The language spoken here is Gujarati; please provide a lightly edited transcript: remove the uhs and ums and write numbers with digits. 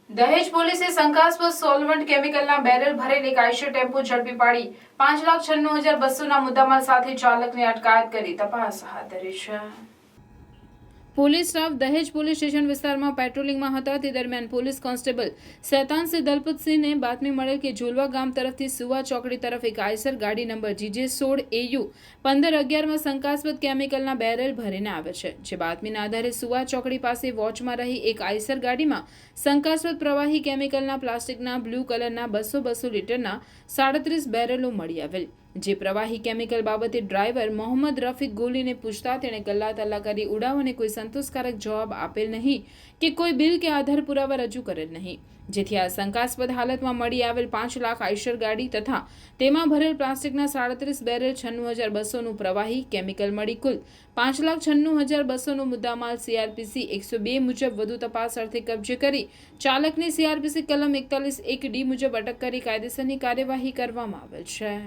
દહેજ પોલીસે શંકાસ્પદ સોલવન્ટ કેમિકલના બેરલ ભરેલ એક આઈશર ટેમ્પો ઝડપી પાડી 5,96,200ના મુદ્દામાલ સાથે ચાલકની અટકાયત કરી તપાસ હાથ ધરી છે। પોલીસ સ્ટાફ દહેજ પોલીસ સ્ટેશન વિસ્તારમાં પેટ્રોલિંગમાં હતા તે દરમિયાન પોલીસ કોન્સ્ટેબલ શૈતાનસિંહ દલપતસિંહને બાતમી મળેલ કે ઝુલવા ગામ તરફથી સુવા ચોકડી તરફ એક આઈસર ગાડી નંબર GJ16AU 1511માં શંકાસ્પદ કેમિકલના બેરલ ભરીને આવે છે। જે બાતમીના આધારે સુવા ચોકડી પાસે વોચમાં રહી એક આઈસર ગાડીમાં શંકાસ્પદ પ્રવાહી કેમિકલના પ્લાસ્ટિકના બ્લુ કલરના 200 લીટરના 37 બેરલો મળી આવેલ। જે પ્રવાહી કેમિકલ બાબતે ડ્રાઈવર મોહમ્મદ રફીક ગોલીને પૂછતા તેણે ગલ્લા તલ્લા કરી ઉડાવ અને કોઈ સંતોષકારક જવાબ આપેલ નહીં કે કોઈ બિલ કે આધાર પુરાવા રજૂ કરેલ નહીં, જેથી આ શંકાસ્પદ હાલતમાં મળી આવેલ 5 લાખ આઈશર ગાડી તથા તેમાં ભરેલ પ્લાસ્ટિકના 37 બેરલ 96,200નું પ્રવાહી કેમિકલ મળી કુલ 5,96,200નો મુદ્દામાલ CRPC 102 મુજબ વધુ તપાસ અર્થે કબજે કરી ચાલકની CRPC કલમ 41(1)D મુજબ અટક કરી કાયદેસરની કાર્યવાહી કરવામાં આવેલ છે।